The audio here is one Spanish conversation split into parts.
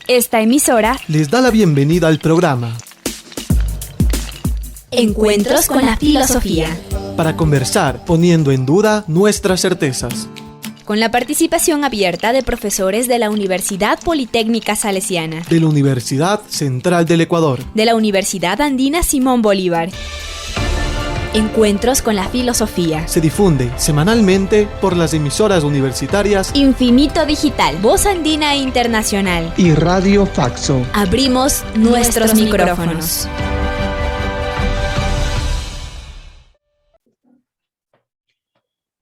Esta emisora les da la bienvenida al programa Encuentros con la Filosofía, para conversar poniendo en duda nuestras certezas. con la participación abierta de profesores de la Universidad Politécnica Salesiana, De la Universidad Central del Ecuador. de la Universidad Andina Simón Bolívar. Encuentros con la Filosofía. Se difunde semanalmente por las emisoras universitarias Infinito Digital, Voz Andina Internacional. y Radio Faxo. Abrimos nuestros micrófonos.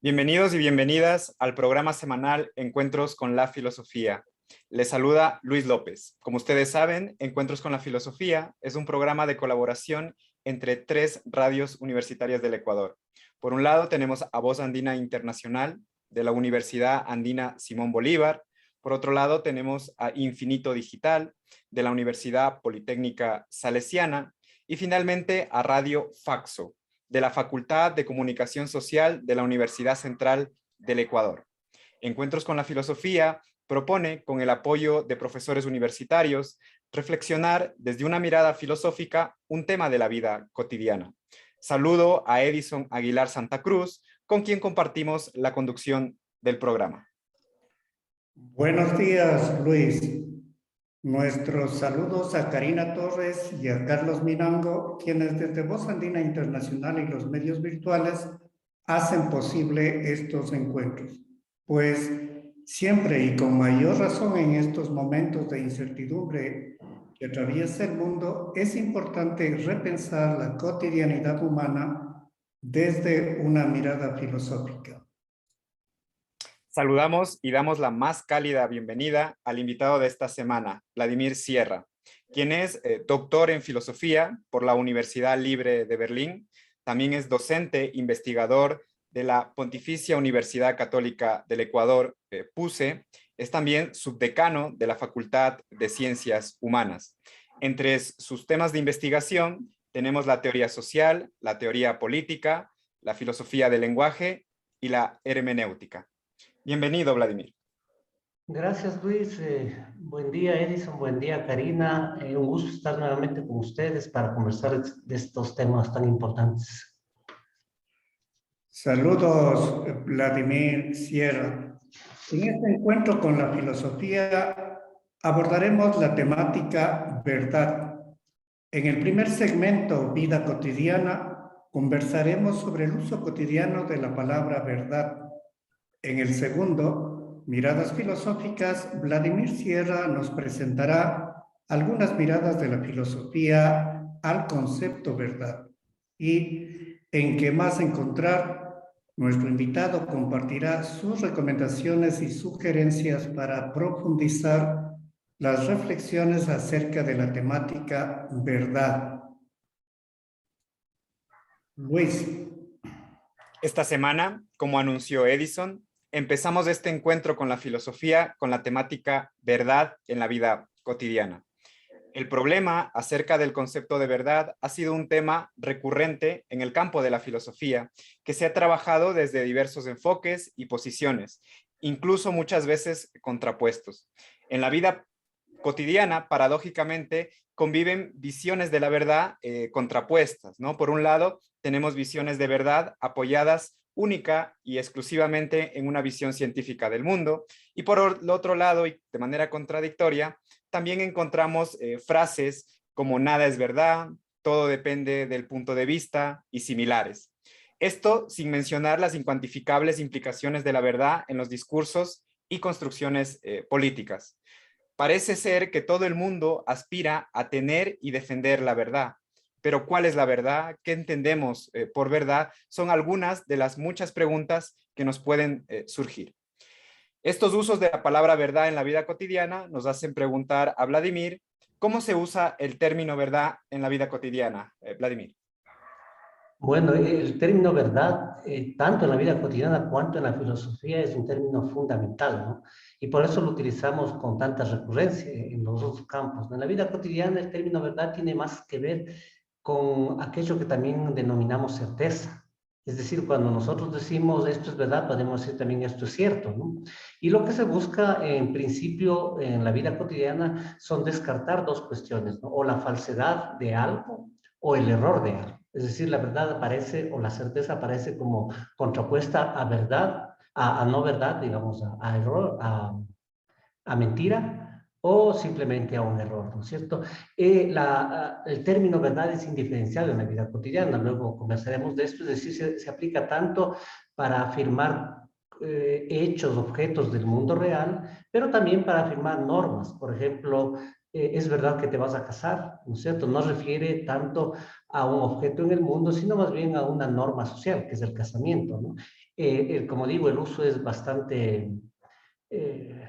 Bienvenidos y bienvenidas al programa semanal Encuentros con la Filosofía. Les saluda Luis López. Como ustedes saben, Encuentros con la Filosofía es un programa de colaboración entre 3 radios universitarias del Ecuador. Por un lado tenemos a Voz Andina Internacional de la Universidad Andina Simón Bolívar. Por otro lado tenemos a Infinito Digital de la Universidad Politécnica Salesiana. Y finalmente a Radio Faxo de la Facultad de Comunicación Social de la Universidad Central del Ecuador. Encuentros con la Filosofía propone, con el apoyo de profesores universitarios, reflexionar desde una mirada filosófica un tema de la vida cotidiana. Saludo a Edison Aguilar Santa Cruz, con quien compartimos la conducción del programa. Buenos días, Luis. Nuestros saludos a Karina Torres y a Carlos Mirango, quienes desde Voz Andina Internacional y los medios virtuales hacen posible estos encuentros. Pues siempre y con mayor razón en estos momentos de incertidumbre que atraviesa el mundo, es importante repensar la cotidianidad humana desde una mirada filosófica. Saludamos y damos la más cálida bienvenida al invitado de esta semana, Vladimir Sierra, quien es doctor en filosofía por la Universidad Libre de Berlín. También es docente, investigador de la Pontificia Universidad Católica del Ecuador, PUCE. Es también subdecano de la Facultad de Ciencias Humanas. Entre sus temas de investigación tenemos la teoría social, la teoría política, la filosofía del lenguaje y la hermenéutica. Bienvenido, Vladimir. Gracias, Luis. Buen día, Edison. Buen día, Karina. Un gusto estar nuevamente con ustedes para conversar de estos temas tan importantes. Saludos, Vladimir Sierra. En este encuentro con la filosofía abordaremos la temática verdad. En el primer segmento, Vida Cotidiana, conversaremos sobre el uso cotidiano de la palabra verdad. En el segundo, Miradas Filosóficas, Vladimir Sierra nos presentará algunas miradas de la filosofía al concepto verdad. Y en ¿Qué más encontrar? Nuestro invitado compartirá sus recomendaciones y sugerencias para profundizar las reflexiones acerca de la temática verdad. Luis. Esta semana, como anunció Edison, empezamos este encuentro con la filosofía con la temática verdad en la vida cotidiana. El problema acerca del concepto de verdad ha sido un tema recurrente en el campo de la filosofía, que se ha trabajado desde diversos enfoques y posiciones, incluso muchas veces contrapuestos. En la vida cotidiana, paradójicamente, conviven visiones de la verdad contrapuestas, ¿no? Por un lado, tenemos visiones de verdad apoyadas única y exclusivamente en una visión científica del mundo, y por el otro lado, y de manera contradictoria, también encontramos frases como nada es verdad, todo depende del punto de vista y similares. Esto sin mencionar las incuantificables implicaciones de la verdad en los discursos y construcciones políticas. Parece ser que todo el mundo aspira a tener y defender la verdad. Pero ¿cuál es la verdad? ¿Qué entendemos por verdad? Son algunas de las muchas preguntas que nos pueden surgir. Estos usos de la palabra verdad en la vida cotidiana nos hacen preguntar a Vladimir, ¿cómo se usa el término verdad en la vida cotidiana? Vladimir. Bueno, el término verdad, tanto en la vida cotidiana cuanto en la filosofía, es un término fundamental, ¿no? Y por eso lo utilizamos con tanta recurrencia en los otros campos. En la vida cotidiana, el término verdad tiene más que ver con aquello que también denominamos certeza. Es decir, cuando nosotros decimos esto es verdad, podemos decir también esto es cierto, ¿no? Y lo que se busca en principio en la vida cotidiana son descartar dos cuestiones, ¿no? O la falsedad de algo o el error de algo. Es decir, la verdad aparece o la certeza aparece como contrapuesta a verdad, a no verdad, digamos, a error, a mentira o simplemente a un error, ¿no es cierto? El término verdad es indiferencial en la vida cotidiana, luego conversaremos de esto, es decir, se aplica tanto para afirmar hechos, objetos del mundo real, pero también para afirmar normas. Por ejemplo, es verdad que te vas a casar, ¿no es cierto? No refiere tanto a un objeto en el mundo, sino más bien a una norma social, que es el casamiento, ¿no? Como digo, el uso es bastante eh,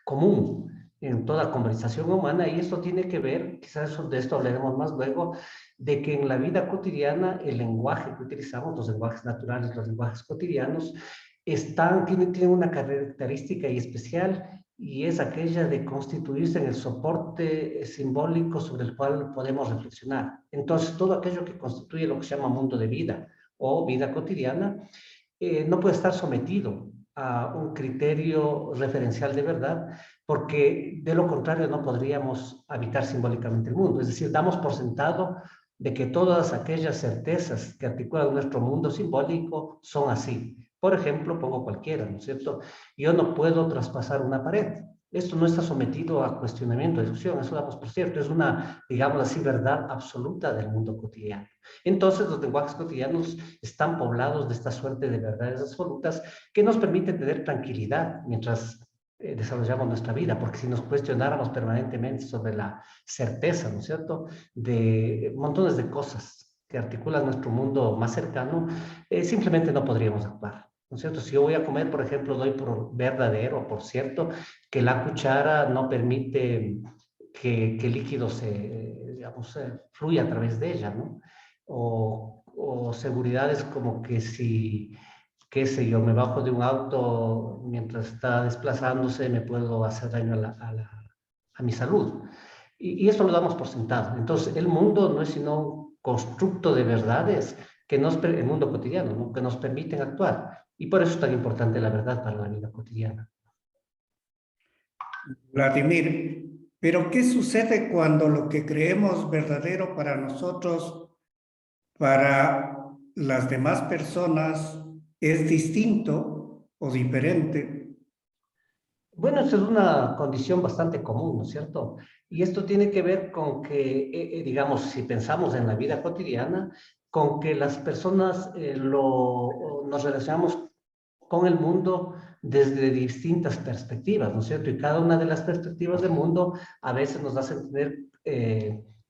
común en toda conversación humana y esto tiene que ver, quizás de esto hablaremos más luego, de que en la vida cotidiana el lenguaje que utilizamos, los lenguajes naturales, los lenguajes cotidianos, tienen una característica y especial y es aquella de constituirse en el soporte simbólico sobre el cual podemos reflexionar. Entonces, todo aquello que constituye lo que se llama mundo de vida o vida cotidiana no puede estar sometido a un criterio referencial de verdad, porque de lo contrario no podríamos habitar simbólicamente el mundo. Es decir, damos por sentado de que todas aquellas certezas que articulan nuestro mundo simbólico son así. Por ejemplo, pongo cualquiera, ¿no es cierto? Yo no puedo traspasar una pared. Esto no está sometido a cuestionamiento, a discusión, eso damos por cierto, es una, digamos así, verdad absoluta del mundo cotidiano. Entonces, los lenguajes cotidianos están poblados de esta suerte de verdades absolutas que nos permiten tener tranquilidad mientras desarrollamos nuestra vida, porque si nos cuestionáramos permanentemente sobre la certeza, ¿no es cierto?, de montones de cosas que articulan nuestro mundo más cercano, simplemente no podríamos actuar. ¿No es cierto? Si yo voy a comer, por ejemplo, doy por verdadero, por cierto, que la cuchara no permite que el líquido digamos, fluya a través de ella, ¿no? O seguridades como que si, qué sé yo, me bajo de un auto mientras está desplazándose, me puedo hacer daño a mi salud. Y esto lo damos por sentado. Entonces, el mundo no es sino un constructo de verdades el mundo cotidiano, ¿no?, que nos permiten actuar. Y por eso es tan importante la verdad para la vida cotidiana. Vladimir, pero ¿qué sucede cuando lo que creemos verdadero para nosotros, para las demás personas, es distinto o diferente? Bueno, eso es una condición bastante común, ¿no es cierto? Y esto tiene que ver con que, digamos, si pensamos en la vida cotidiana, con que las personas nos relacionamos con el mundo desde distintas perspectivas, ¿no es cierto? Y cada una de las perspectivas del mundo a veces nos hace tener,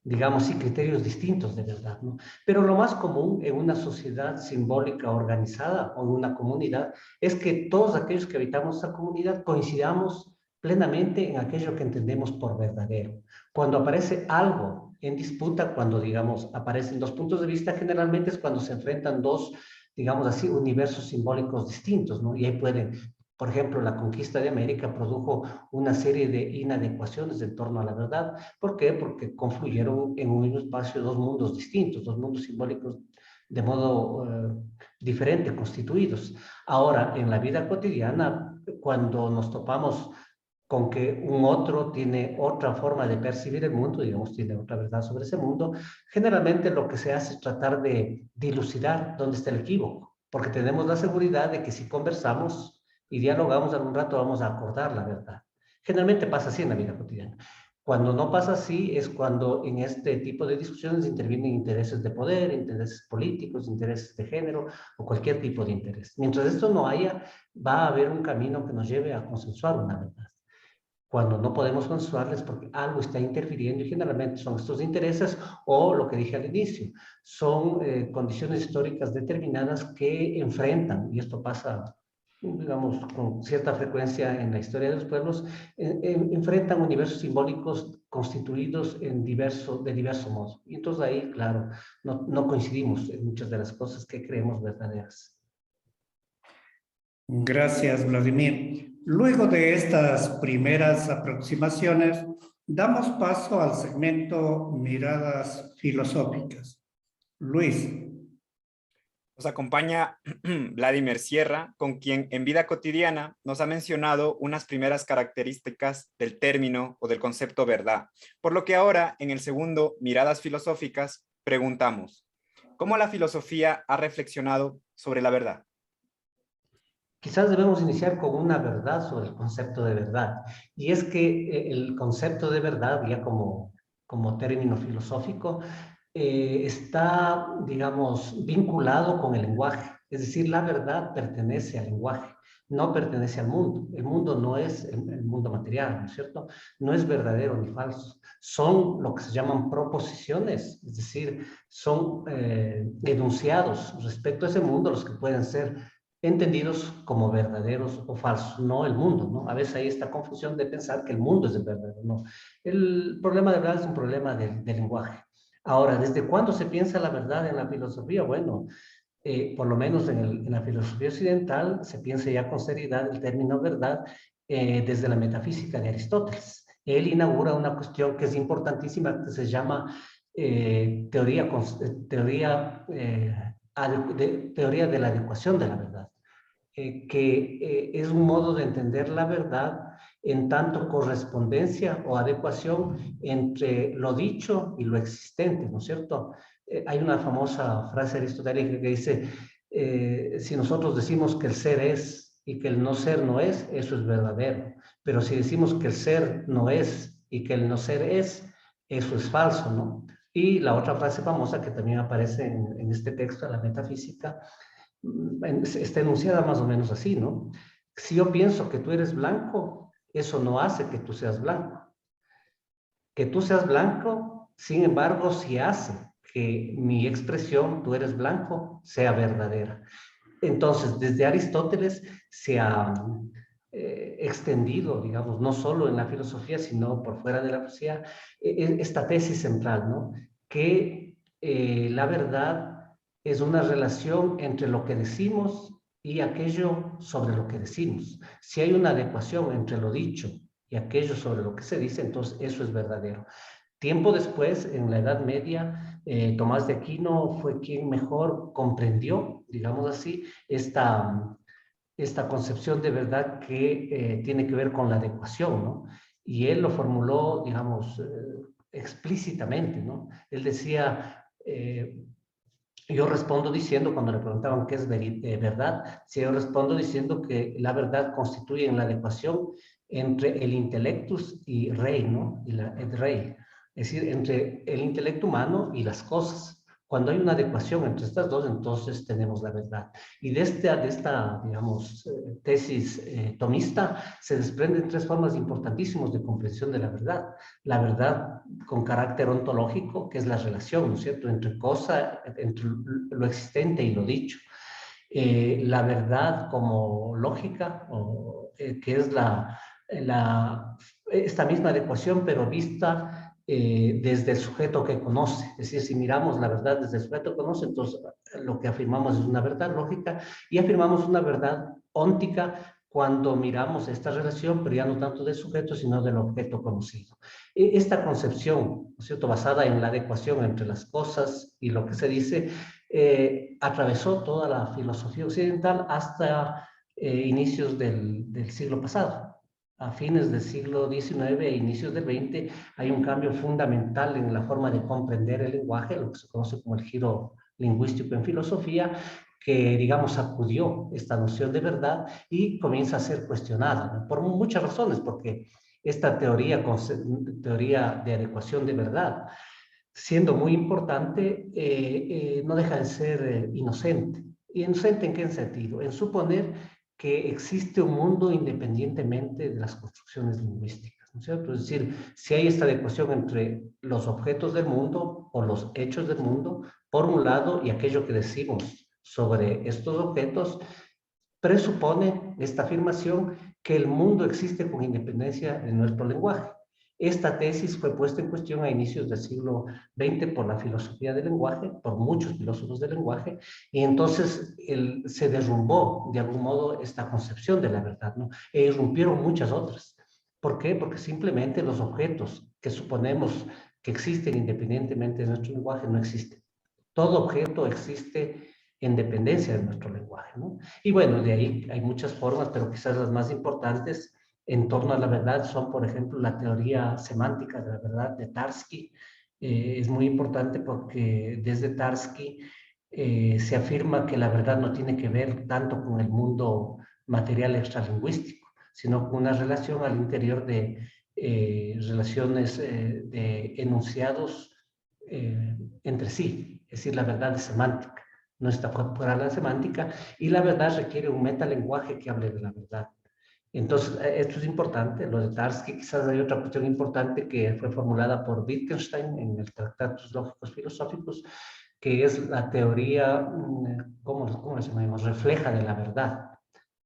digamos, sí, criterios distintos de verdad, ¿no? Pero lo más común en una sociedad simbólica organizada o en una comunidad es que todos aquellos que habitamos esa comunidad coincidamos plenamente en aquello que entendemos por verdadero. Cuando aparece algo en disputa, cuando, digamos, aparecen dos puntos de vista, generalmente es cuando se enfrentan dos, digamos así, universos simbólicos distintos, ¿no? Y ahí pueden, por ejemplo, la conquista de América produjo una serie de inadecuaciones en torno a la verdad. ¿Por qué? Porque confluyeron en un mismo espacio dos mundos distintos, dos mundos simbólicos de modo diferente, constituidos. Ahora, en la vida cotidiana, cuando nos topamos con que un otro tiene otra forma de percibir el mundo, digamos, tiene otra verdad sobre ese mundo, generalmente lo que se hace es tratar de dilucidar dónde está el equívoco, porque tenemos la seguridad de que si conversamos y dialogamos algún rato vamos a acordar la verdad. Generalmente pasa así en la vida cotidiana. Cuando no pasa así es cuando en este tipo de discusiones intervienen intereses de poder, intereses políticos, intereses de género o cualquier tipo de interés. Mientras esto no haya, va a haber un camino que nos lleve a consensuar una verdad. Cuando no podemos consensuarles porque algo está interfiriendo y generalmente son estos intereses o lo que dije al inicio, son condiciones históricas determinadas que enfrentan, y esto pasa, digamos, con cierta frecuencia en la historia de los pueblos, enfrentan universos simbólicos constituidos de diverso modo. Y entonces ahí, claro, no coincidimos en muchas de las cosas que creemos verdaderas. Gracias, Vladimir. Luego de estas primeras aproximaciones, damos paso al segmento Miradas Filosóficas. Luis. Nos acompaña Vladimir Sierra, con quien en vida cotidiana nos ha mencionado unas primeras características del término o del concepto verdad. Por lo que ahora, en el segundo, Miradas Filosóficas, preguntamos, ¿cómo la filosofía ha reflexionado sobre la verdad? Quizás debemos iniciar con una verdad sobre el concepto de verdad. Y es que el concepto de verdad, ya como término filosófico, está, digamos, vinculado con el lenguaje. Es decir, la verdad pertenece al lenguaje, no pertenece al mundo. El mundo no es el mundo material, ¿no es cierto? No es verdadero ni falso. Son lo que se llaman proposiciones, es decir, son enunciados respecto a ese mundo los que pueden ser entendidos como verdaderos o falsos, no el mundo, ¿no? A veces hay esta confusión de pensar que el mundo es el verdadero, no. El problema de verdad es un problema del lenguaje. Ahora, ¿desde cuándo se piensa la verdad en la filosofía? Bueno, por lo menos en la filosofía occidental se piensa ya con seriedad el término verdad desde la metafísica de Aristóteles. Él inaugura una cuestión que es importantísima que se llama teoría de la adecuación de la verdad, que es un modo de entender la verdad en tanto correspondencia o adecuación entre lo dicho y lo existente, ¿no es cierto? Hay una famosa frase aristotélica que dice, si nosotros decimos que el ser es y que el no ser no es, eso es verdadero. Pero si decimos que el ser no es y que el no ser es, eso es falso, ¿no? Y la otra frase famosa que también aparece en este texto, la metafísica, está enunciada más o menos así, ¿no? Si yo pienso que tú eres blanco, eso no hace que tú seas blanco. Que tú seas blanco, sin embargo, sí hace que mi expresión, tú eres blanco, sea verdadera. Entonces, desde Aristóteles se ha extendido, digamos, no solo en la filosofía, sino por fuera de la filosofía, esta tesis central, ¿no? Que la verdad es una relación entre lo que decimos y aquello sobre lo que decimos. Si hay una adecuación entre lo dicho y aquello sobre lo que se dice, entonces eso es verdadero. Tiempo después, en la Edad Media, Tomás de Aquino fue quien mejor comprendió, digamos así, esta concepción de verdad que tiene que ver con la adecuación, ¿no? Y él lo formuló, digamos, explícitamente, ¿no? Él decía, yo respondo diciendo, cuando le preguntaban qué es verdad, si yo respondo diciendo que la verdad constituye la adecuación entre el intellectus y rey, ¿no? El rey. Es decir, entre el intelecto humano y las cosas. Cuando hay una adecuación entre estas dos, entonces tenemos la verdad. Y de esta digamos, tesis tomista se desprenden tres formas importantísimas de comprensión de la verdad. La verdad con carácter ontológico, que es la relación, ¿no es cierto?, entre lo existente y lo dicho. La verdad como lógica, que es esta misma adecuación, pero vista desde el sujeto que conoce. Es decir, si miramos la verdad desde el sujeto que conoce, entonces lo que afirmamos es una verdad lógica y afirmamos una verdad óntica cuando miramos esta relación, pero ya no tanto del sujeto, sino del objeto conocido. Esta concepción, ¿no es cierto?, basada en la adecuación entre las cosas y lo que se dice, atravesó toda la filosofía occidental hasta inicios del siglo pasado. A fines del siglo XIX e inicios del XX hay un cambio fundamental en la forma de comprender el lenguaje, lo que se conoce como el giro lingüístico en filosofía, que, digamos, sacudió esta noción de verdad y comienza a ser cuestionada, ¿no? Por muchas razones, porque esta teoría de adecuación de verdad, siendo muy importante, no deja de ser inocente. ¿Y inocente en qué sentido? En suponer que existe un mundo independientemente de las construcciones lingüísticas, ¿no es cierto? Es decir, si hay esta adecuación entre los objetos del mundo o los hechos del mundo, por un lado, y aquello que decimos sobre estos objetos, presupone esta afirmación que el mundo existe con independencia de nuestro lenguaje. Esta tesis fue puesta en cuestión a inicios del siglo XX por la filosofía del lenguaje, por muchos filósofos del lenguaje, y entonces se derrumbó de algún modo esta concepción de la verdad, ¿no? E irrumpieron muchas otras. ¿Por qué? Porque simplemente los objetos que suponemos que existen independientemente de nuestro lenguaje no existen. Todo objeto existe en dependencia de nuestro lenguaje, ¿no? Y bueno, de ahí hay muchas formas, pero quizás las más importantes en torno a la verdad son, por ejemplo, la teoría semántica de la verdad de Tarski. Es muy importante porque desde Tarski se afirma que la verdad no tiene que ver tanto con el mundo material extralingüístico, sino con una relación al interior de relaciones de enunciados entre sí, es decir, la verdad es semántica, no está fuera de la semántica, y la verdad requiere un metalenguaje que hable de la verdad. Entonces, esto es importante, lo de Tarski. Quizás hay otra cuestión importante que fue formulada por Wittgenstein en el Tratados Lógicos Filosóficos, que es la teoría, ¿cómo le llamamos? Refleja de la verdad.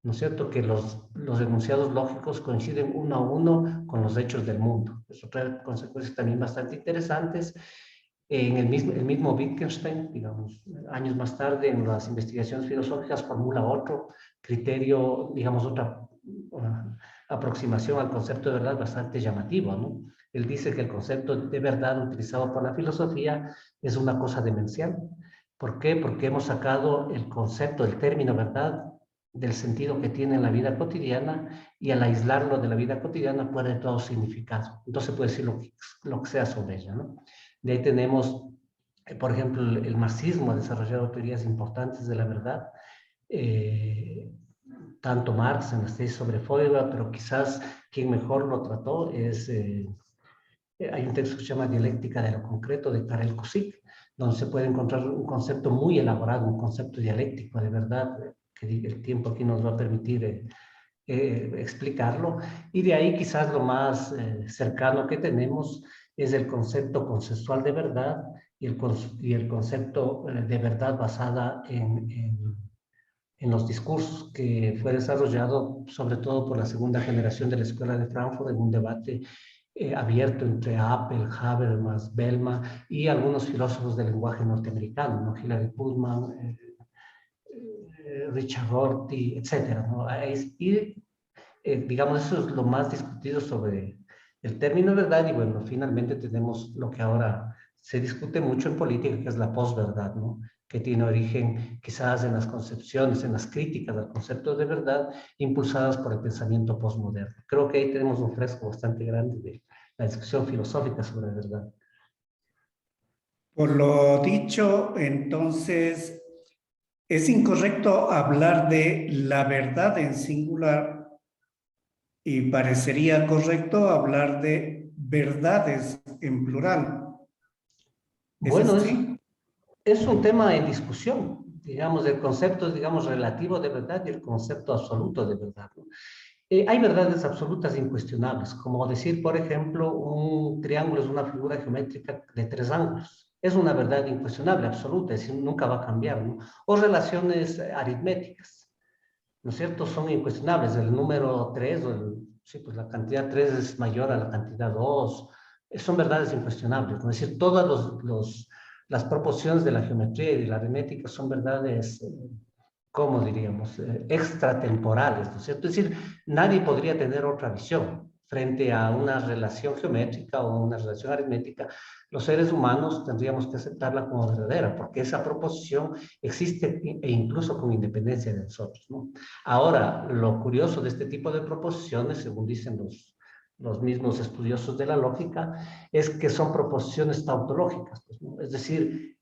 ¿No es cierto? Que los enunciados lógicos coinciden uno a uno con los hechos del mundo. Eso trae consecuencias también bastante interesantes. En el mismo Wittgenstein, digamos, años más tarde, en las investigaciones filosóficas, formula otro criterio, digamos, otra aproximación al concepto de verdad bastante llamativo, ¿no? Él dice que el concepto de verdad utilizado por la filosofía es una cosa demencial. ¿Por qué? Porque hemos sacado el concepto, el término verdad, del sentido que tiene en la vida cotidiana, y al aislarlo de la vida cotidiana pierde todo significado. Entonces puede decir lo que sea sobre ella, ¿no? De ahí tenemos, por ejemplo, el marxismo ha desarrollado teorías importantes de la verdad, tanto Marx en las tesis sobre Feuerbach, pero quizás quien mejor lo trató es, hay un texto que se llama Dialéctica de lo Concreto, de Karel Kosik, donde se puede encontrar un concepto muy elaborado, un concepto dialéctico de verdad, que el tiempo aquí nos va a permitir explicarlo. Y de ahí quizás lo más cercano que tenemos es el concepto consensual de verdad y el concepto de verdad basada en los discursos, que fue desarrollado sobre todo por la segunda generación de la Escuela de Frankfurt en un debate abierto entre Appel, Habermas, Bellman y algunos filósofos del lenguaje norteamericano, ¿no? Hilary Putnam, Richard Rorty, etc., ¿no? Y digamos, eso es lo más discutido sobre el término verdad. Y bueno, finalmente tenemos lo que ahora se discute mucho en política, que es la posverdad, ¿no? Que tiene origen quizás en las concepciones, en las críticas al concepto de verdad, impulsadas por el pensamiento posmoderno. Creo que ahí tenemos un fresco bastante grande de la discusión filosófica sobre la verdad. Por lo dicho, entonces, es incorrecto hablar de la verdad en singular y parecería correcto hablar de verdades en plural. ¿Es Bueno, así? es un tema en discusión, digamos, el concepto, digamos, relativo de verdad y el concepto absoluto de verdad, ¿no? Hay verdades absolutas e incuestionables, como decir, por ejemplo, un triángulo es una figura geométrica de 3 ángulos. Es una verdad incuestionable, absoluta, es decir, nunca va a cambiar, ¿no? O relaciones aritméticas, ¿no es cierto? Son incuestionables. El número 3, sí, pues la cantidad 3 es mayor a la cantidad 2. Son verdades incuestionables, ¿no? Es decir, todas las proporciones de la geometría y de la aritmética son verdades, ¿cómo diríamos? Extratemporales, ¿no es cierto? Es decir, nadie podría tener otra visión frente a una relación geométrica o una relación aritmética. Los seres humanos tendríamos que aceptarla como verdadera, porque esa proposición existe e incluso con independencia de nosotros, ¿no? Ahora, lo curioso de este tipo de proposiciones, según dicen los mismos estudiosos de la lógica, es que son proposiciones tautológicas, pues, ¿no? Es decir,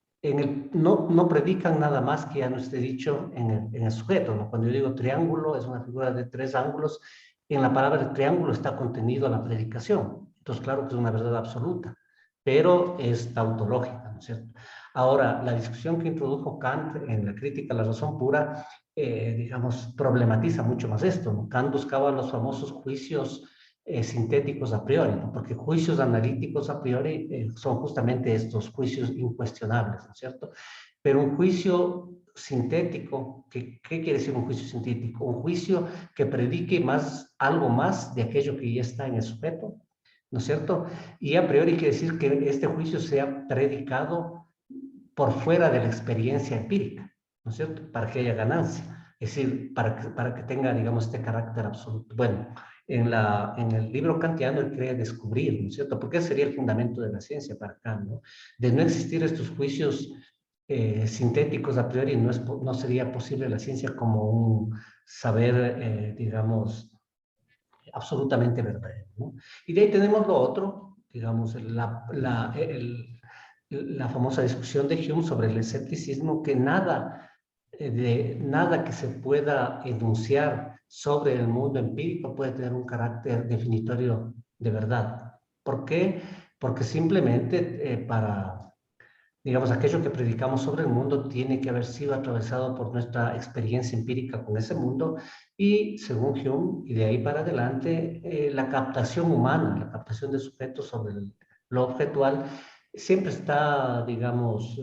no predican nada más que ya no esté dicho en el sujeto, ¿no? Cuando yo digo triángulo, es una figura de 3 ángulos, en la palabra triángulo está contenido la predicación. Entonces, claro que es una verdad absoluta, pero es tautológica, ¿no es cierto? Ahora, la discusión que introdujo Kant en la crítica a la razón pura, digamos, problematiza mucho más esto, ¿no? Kant buscaba los famosos juicios sintéticos a priori, ¿no? Porque juicios analíticos a priori son justamente estos juicios incuestionables, ¿no es cierto? Pero un juicio sintético, ¿qué quiere decir un juicio sintético? Un juicio que predique algo más de aquello que ya está en el sujeto, ¿no es cierto? Y a priori quiere decir que este juicio sea predicado por fuera de la experiencia empírica, ¿no es cierto? Para que haya ganancia, es decir, para que tenga, digamos, este carácter absoluto. Bueno, en el libro kantiano él cree descubrir, ¿no es cierto? Porque ese sería el fundamento de la ciencia para Kant, ¿no? De no existir estos juicios sintéticos a priori, no sería posible la ciencia como un saber, digamos, absolutamente verdadero, ¿no? Y de ahí tenemos lo otro, digamos, la famosa discusión de Hume sobre el escepticismo, que nada que se pueda enunciar sobre el mundo empírico puede tener un carácter definitorio de verdad. ¿Por qué? Porque simplemente digamos, aquello que predicamos sobre el mundo tiene que haber sido atravesado por nuestra experiencia empírica con ese mundo y, según Hume, y de ahí para adelante, la captación humana, la captación de sujetos sobre lo objetual, siempre está, digamos,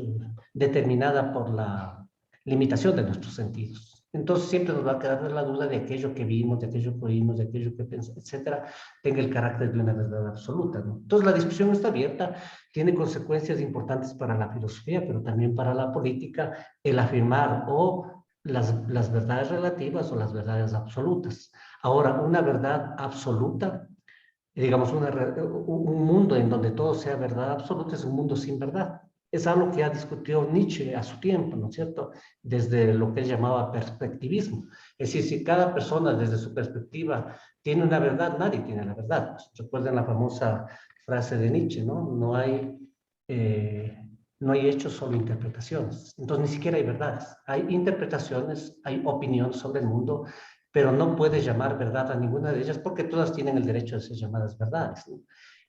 determinada por la limitación de nuestros sentidos. Entonces siempre nos va a quedar la duda de aquello que vimos, de aquello que oímos, de aquello que pensamos, etcétera, tenga el carácter de una verdad absoluta, ¿no? Entonces la discusión está abierta, tiene consecuencias importantes para la filosofía, pero también para la política, el afirmar o las verdades relativas o las verdades absolutas. Ahora, una verdad absoluta, digamos, un mundo en donde todo sea verdad absoluta es un mundo sin verdad. Es algo que ha discutido Nietzsche a su tiempo, ¿no es cierto? Desde lo que él llamaba perspectivismo. Es decir, si cada persona desde su perspectiva tiene una verdad, nadie tiene la verdad. Pues, recuerden la famosa frase de Nietzsche, ¿no? No hay hechos, solo interpretaciones. Entonces ni siquiera hay verdades. Hay interpretaciones, hay opinión sobre el mundo, pero no puedes llamar verdad a ninguna de ellas porque todas tienen el derecho de ser llamadas verdades, ¿no?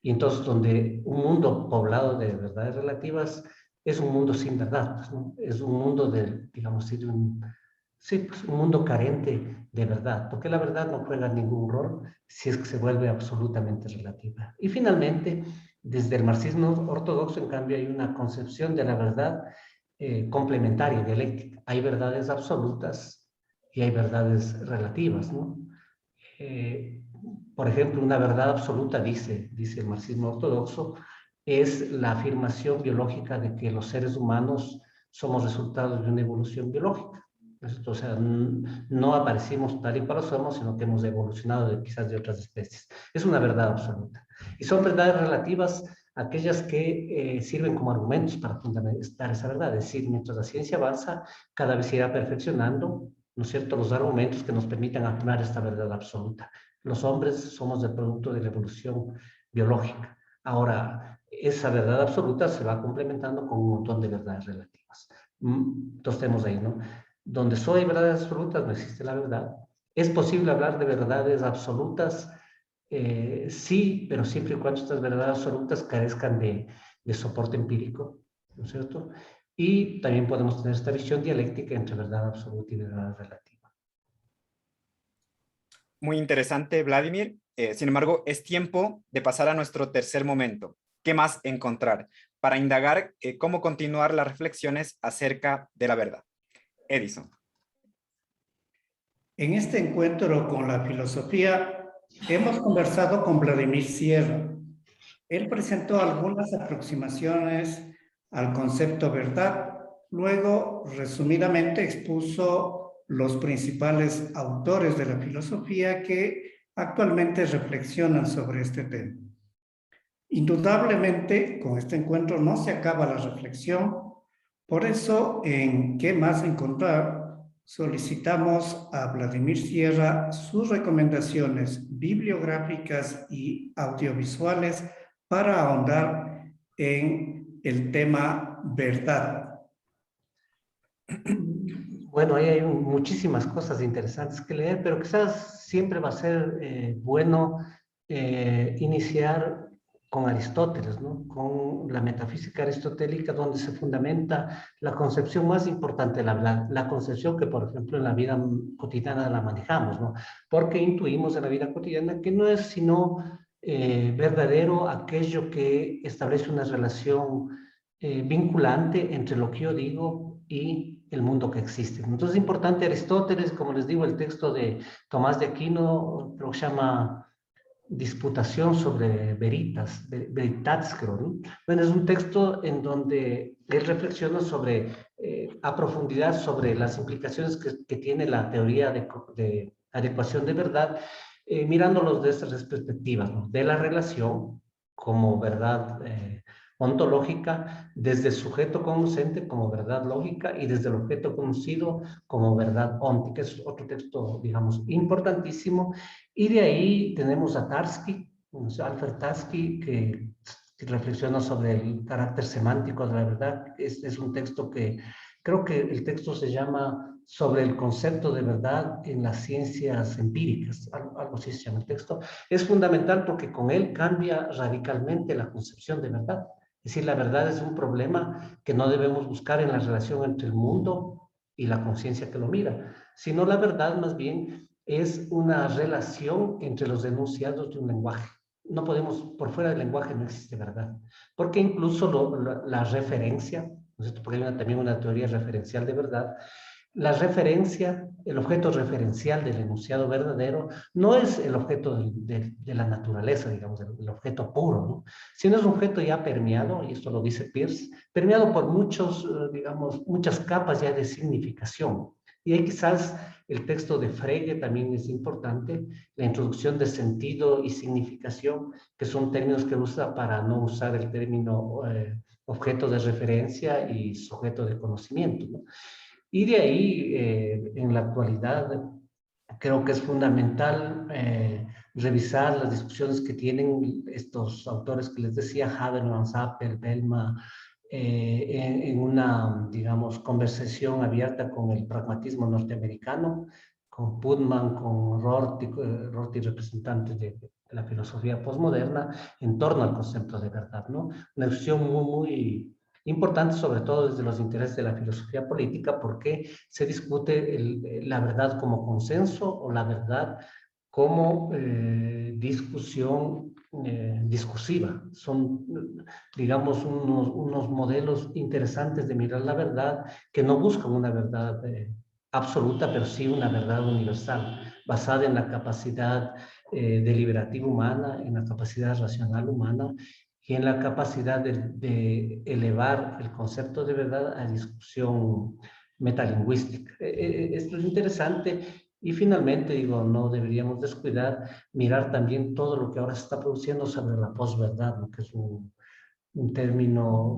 Y entonces donde un mundo poblado de verdades relativas es un mundo sin verdad, pues, ¿no? Es un mundo digamos, pues, un mundo carente de verdad, porque la verdad no juega ningún rol si es que se vuelve absolutamente relativa. Y finalmente, desde el marxismo ortodoxo, en cambio, hay una concepción de la verdad complementaria, dialéctica. Hay verdades absolutas y hay verdades relativas, ¿no? Por ejemplo, una verdad absoluta, dice el marxismo ortodoxo, es la afirmación biológica de que los seres humanos somos resultados de una evolución biológica. O sea, no aparecimos tal y cual somos, sino que hemos evolucionado quizás de otras especies. Es una verdad absoluta. Y son verdades relativas aquellas que sirven como argumentos para fundamentar esa verdad. Es decir, mientras la ciencia avanza, cada vez se irá perfeccionando, ¿no es cierto?, los argumentos que nos permitan afirmar esta verdad absoluta. Los hombres somos el producto de la evolución biológica. Ahora, esa verdad absoluta se va complementando con un montón de verdades relativas. Entonces tenemos ahí, ¿no? Donde solo hay verdades absolutas, no existe la verdad. ¿Es posible hablar de verdades absolutas? Sí, pero siempre y cuando estas verdades absolutas carezcan de soporte empírico, ¿no es cierto? Y también podemos tener esta visión dialéctica entre verdad absoluta y verdad relativa. Muy interesante, Vladimir. Sin embargo, es tiempo de pasar a nuestro tercer momento. ¿Qué más encontrar? Para indagar cómo continuar las reflexiones acerca de la verdad. Edison. En este encuentro con la filosofía, hemos conversado con Vladimir Sierra. Él presentó algunas aproximaciones al concepto verdad. Luego, resumidamente, expuso los principales autores de la filosofía que actualmente reflexionan sobre este tema. Indudablemente, con este encuentro no se acaba la reflexión. Por eso, en ¿Qué más encontrar?, solicitamos a Vladimir Sierra sus recomendaciones bibliográficas y audiovisuales para ahondar en el tema verdad. Bueno, ahí hay muchísimas cosas interesantes que leer, pero quizás siempre va a ser bueno iniciar con Aristóteles, ¿no? Con la metafísica aristotélica, donde se fundamenta la concepción más importante, la concepción que, por ejemplo, en la vida cotidiana la manejamos, ¿no? Porque intuimos en la vida cotidiana que no es sino verdadero aquello que establece una relación vinculante entre lo que yo digo y el mundo que existe. Entonces es importante Aristóteles, como les digo, el texto de Tomás de Aquino lo llama Disputación sobre Veritas, Veritats, creo, ¿no? Bueno, es un texto en donde él reflexiona sobre, a profundidad sobre las implicaciones que tiene la teoría de adecuación de verdad, mirándolos desde esas perspectivas, ¿no? De la relación como verdad ontológica desde el sujeto conocente como verdad lógica y desde el objeto conocido como verdad óntica. Es otro texto, digamos, importantísimo. Y de ahí tenemos a Tarski, Alfred Tarski, que reflexiona sobre el carácter semántico de la verdad. Es un texto que creo que el texto se llama Sobre el concepto de verdad en las ciencias empíricas, algo así se llama el texto. Es fundamental porque con él cambia radicalmente la concepción de verdad. Es decir, la verdad es un problema que no debemos buscar en la relación entre el mundo y la conciencia que lo mira, sino la verdad más bien es una relación entre los enunciados de un lenguaje. No podemos, por fuera del lenguaje no existe verdad, porque incluso la referencia, ¿no es cierto? Porque hay también una teoría referencial de verdad. La referencia, el objeto referencial del enunciado verdadero, no es el objeto de la naturaleza, digamos, el objeto puro, ¿no? Sino es un objeto ya permeado, y esto lo dice Peirce, permeado por digamos, muchas capas ya de significación. Y ahí quizás el texto de Frege también es importante, la introducción de sentido y significación, que son términos que usa para no usar el término objeto de referencia y sujeto de conocimiento, ¿no? Y de ahí, en la actualidad, creo que es fundamental revisar las discusiones que tienen estos autores que les decía, Habermas, Appel, Bellman, en una, digamos, conversación abierta con el pragmatismo norteamericano, con Putnam, con Rorty, representantes de la filosofía postmoderna, en torno al concepto de verdad, ¿no? Una discusión muy importante, sobre todo desde los intereses de la filosofía política, porque se discute la verdad como consenso o la verdad como discusión discursiva. Son, digamos, unos modelos interesantes de mirar la verdad que no buscan una verdad absoluta, pero sí una verdad universal, basada en la capacidad deliberativa humana, en la capacidad racional humana y en la capacidad de elevar el concepto de verdad a discusión metalingüística. Esto es interesante y finalmente, digo, no deberíamos descuidar mirar también todo lo que ahora se está produciendo sobre la posverdad, ¿no? Que es un término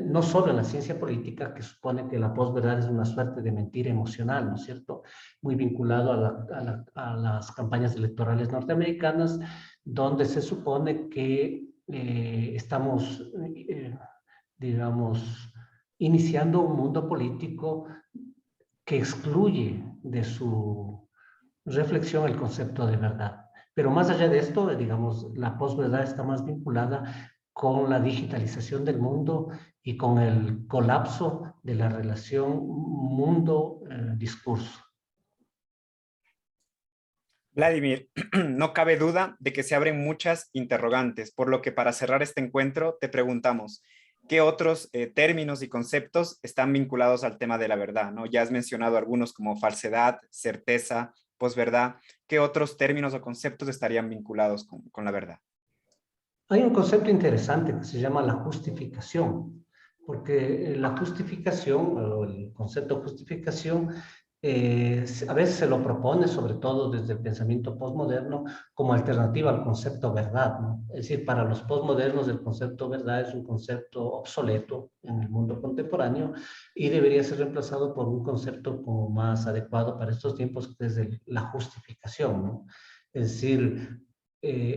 no solo en la ciencia política, que supone que la posverdad es una suerte de mentira emocional, ¿no es cierto? Muy vinculado a las campañas electorales norteamericanas, donde se supone que estamos, digamos, iniciando un mundo político que excluye de su reflexión el concepto de verdad. Pero más allá de esto, digamos, la posverdad está más vinculada con la digitalización del mundo y con el colapso de la relación mundo-discurso. Vladimir, no cabe duda de que se abren muchas interrogantes, por lo que para cerrar este encuentro te preguntamos, ¿qué otros términos y conceptos están vinculados al tema de la verdad, ¿no? Ya has mencionado algunos como falsedad, certeza, posverdad. ¿Qué otros términos o conceptos estarían vinculados con la verdad? Hay un concepto interesante que se llama la justificación, porque la justificación, o el concepto de justificación, a veces se lo propone, sobre todo desde el pensamiento postmoderno, como alternativa al concepto verdad, ¿no? Es decir, para los postmodernos el concepto verdad es un concepto obsoleto en el mundo contemporáneo y debería ser reemplazado por un concepto como más adecuado para estos tiempos, que es la justificación, ¿no? Es decir,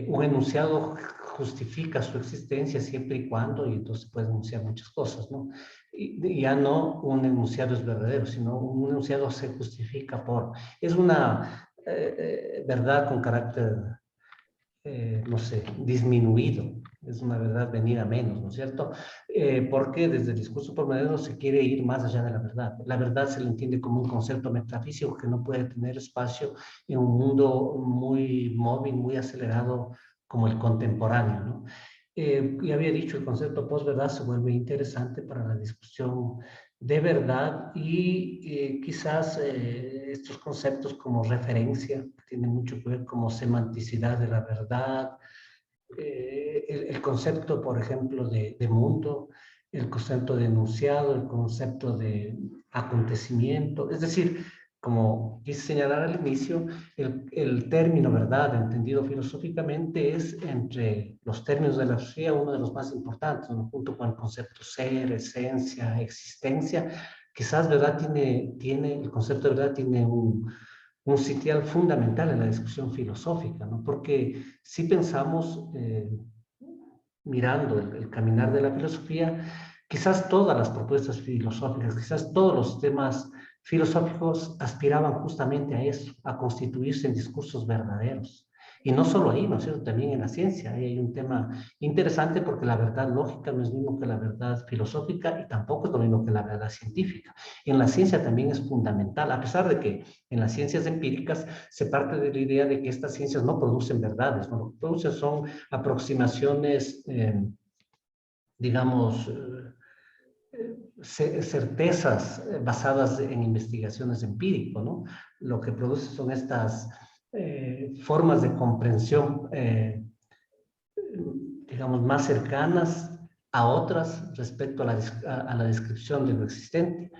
un enunciado justifica su existencia siempre y cuando, y entonces puede enunciar muchas cosas, ¿no? Y ya no un enunciado es verdadero, sino un enunciado se justifica por. Es una verdad con carácter, no sé, disminuido. Es una verdad venida a menos, ¿no es cierto? Porque desde el discurso postmoderno se quiere ir más allá de la verdad. La verdad se le entiende como un concepto metafísico que no puede tener espacio en un mundo muy móvil, muy acelerado como el contemporáneo, ¿no? Y había dicho, el concepto posverdad se vuelve interesante para la discusión de verdad y quizás estos conceptos como referencia, que tienen mucho que ver como semanticidad de la verdad, el concepto, por ejemplo, de mundo, el concepto de enunciado, el concepto de acontecimiento, es decir, Como quise señalar al inicio, el término verdad, entendido filosóficamente, es entre los términos de la filosofía uno de los más importantes, ¿no? Junto con el concepto ser, esencia, existencia. Quizás verdad el concepto de verdad tiene un sitial fundamental en la discusión filosófica, ¿no? Porque si pensamos, mirando el caminar de la filosofía, quizás todas las propuestas filosóficas, quizás todos los temas filosóficos aspiraban justamente a eso, a constituirse en discursos verdaderos. Y no solo ahí, ¿no es cierto? También en la ciencia. Ahí hay un tema interesante porque la verdad lógica no es lo mismo que la verdad filosófica y tampoco es lo mismo que la verdad científica. En la ciencia también es fundamental, a pesar de que en las ciencias empíricas se parte de la idea de que estas ciencias no producen verdades, ¿no? Lo que producen son aproximaciones, digamos, certezas basadas en investigaciones empíricas, ¿no? Lo que produce son estas formas de comprensión, digamos, más cercanas a otras respecto a la descripción de lo existente.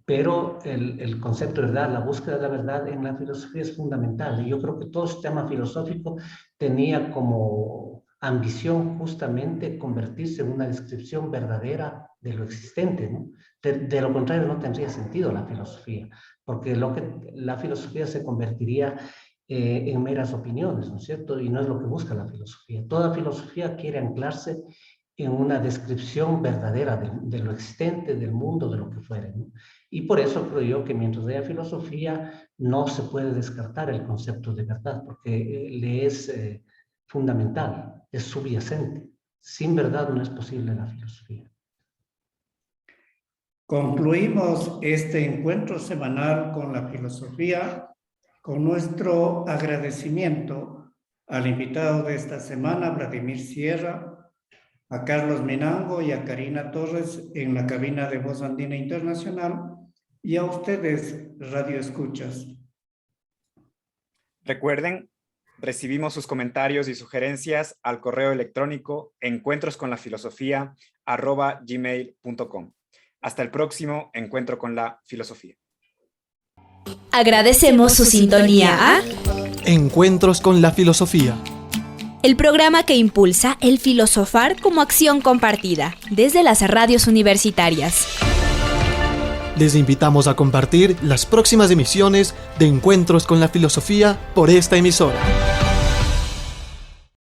Pero el concepto de verdad, la búsqueda de la verdad en la filosofía es fundamental. Y yo creo que todo sistema filosófico tenía como ambición justamente convertirse en una descripción verdadera de lo existente, ¿no? De lo contrario no tendría sentido la filosofía, porque la filosofía se convertiría en meras opiniones, ¿no es cierto? Y no es lo que busca la filosofía. Toda filosofía quiere anclarse en una descripción verdadera de lo existente, del mundo, de lo que fuere, ¿no? Y por eso creo yo que mientras haya filosofía no se puede descartar el concepto de verdad, porque le es fundamental, es subyacente. Sin verdad no es posible la filosofía. Concluimos este encuentro semanal con la filosofía con nuestro agradecimiento al invitado de esta semana, Vladimir Sierra, a Carlos Menango y a Karina Torres en la cabina de Voz Andina Internacional y a ustedes, Radio Escuchas. Recuerden, recibimos sus comentarios y sugerencias al correo electrónico encuentrosconlafilosofía@gmail.com. Hasta el próximo Encuentro con la Filosofía. Agradecemos su sintonía a Encuentros con la Filosofía. el programa que impulsa el filosofar como acción compartida desde las radios universitarias. Les invitamos a compartir las próximas emisiones de Encuentros con la Filosofía por esta emisora.